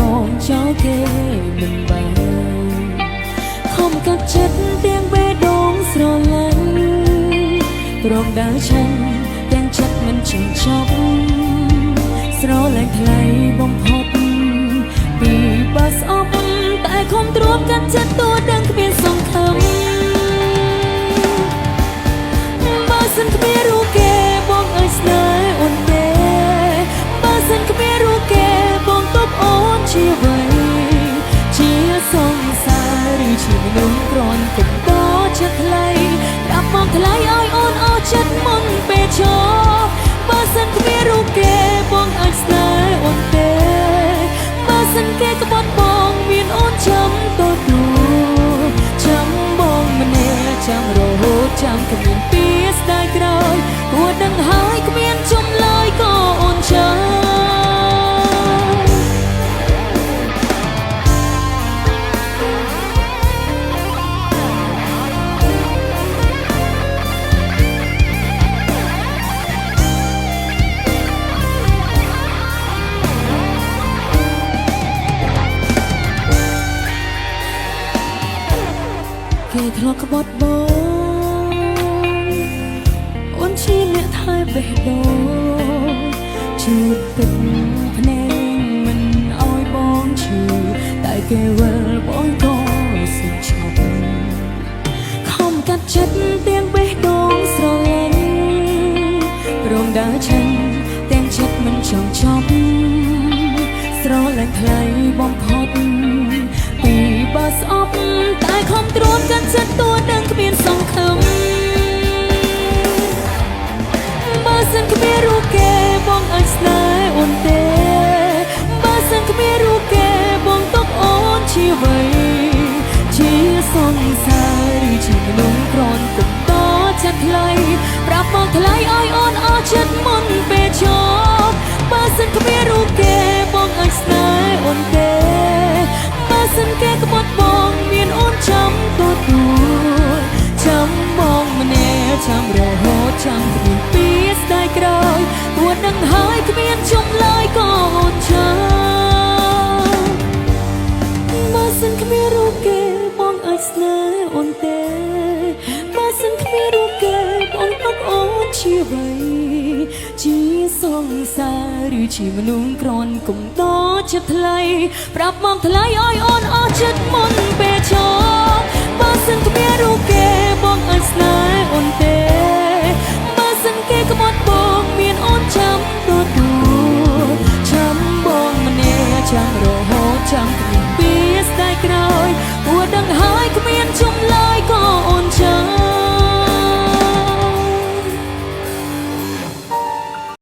បងចោលគេមិនបានខំកាត់ចិត្តទាំងបេះដូងស្រឡាញ់ព្រមដើរឆាញ់ទាំងចិត្តមិនចង់ចប់ស្រឡាញ់ថ្លៃបំផុតពីបើស្អប់តែខំទ្រាំកាត់ចិត្តទូដឹងគ្មានសង្ឃឹមបើសិនគ្មានរូបគេបងអើយស្នេហ៍អូនទេបើសិនគ្មានរូបគេបងទុកអូនជាអ្វីជាសង្សារឬជាមនុស្សគ្រាន់កុំតចិត្តថ្លៃប្រាប់មកថ្លៃឲ្យអូនអស់ចិត្តមុនពេលចប់បើសិនគ្មានរូបគេបងអើយស្នេហ៍អូនទេបើសិនគេក្បត់បងមានអូនចាំតទូចាំបងម្នាក់ចាំរហូតចាំគ្មានពីស្ដាយក្រោយគួរដឹងហើយគ្មានចំឡើយក៏អូនចាំគេធ្លាប់ក្បត់បងអូនជាអ្នកថែបេះដូងជឿទឹកភ្នែកមិនអោយបងឈឺតែគេវិលបងក៏សុខឈប់ខំកាត់ចិត្តទាំងបេះដូងស្រឡាញ់ព្រមដើរឆាញ់ទាំងចិត្តមិនចង់ចប់ស្រឡាញ់ថ្លៃបំផុតពីបើស្អប់តែខំទ្រាំកាត់ចិត្តទូដឹងគ្មានសង្ឃឹមបើសិនគ្មានរូបគេបងអើយស្នេហ៍អូនទេបើសិនគ្មានរូបគេបងទុកអូនជាអ្វីជាសង្សារឬជាមនុស្សគ្រាន់កុំតចិត្តថ្លៃប្រាប់មកថ្លៃឲ្យអូនអស់ចិត្តមុនពេលចប់បើសិនគ្មានរូបគេបងអើយស្នេហ៍អូនទេបើសិនគេក្បត់បងមានអូនចាំទូចាំបងម្នាក់ចាំរហូតចាំគ្មានពីស្ដាយក្រោយគួរដឹងហើយគ្មានជុំឡើយក៏អូនចាំបើសិនគ្មានរូបគេបងអើយស្នេហ៍អូនទេបើសិនគ្មានរូបគេបងទុកអូនជាអ្វីជាសង្សារឬជាមនុស្សគ្រាន់កុំតចិត្តថ្លៃប្រាប់មកថ្លៃឲ្យអូនអស់ចិត្តមុនពេលចប់បើសិនគ្មានរូបគេបងអើយស្នេហ៍អូនទេបើសិនគេក្បត់បងមានអូនចាំទូចាំបងម្នាក់ចាំរហូតចាំគ្មានពីស្ដាយក្រោយ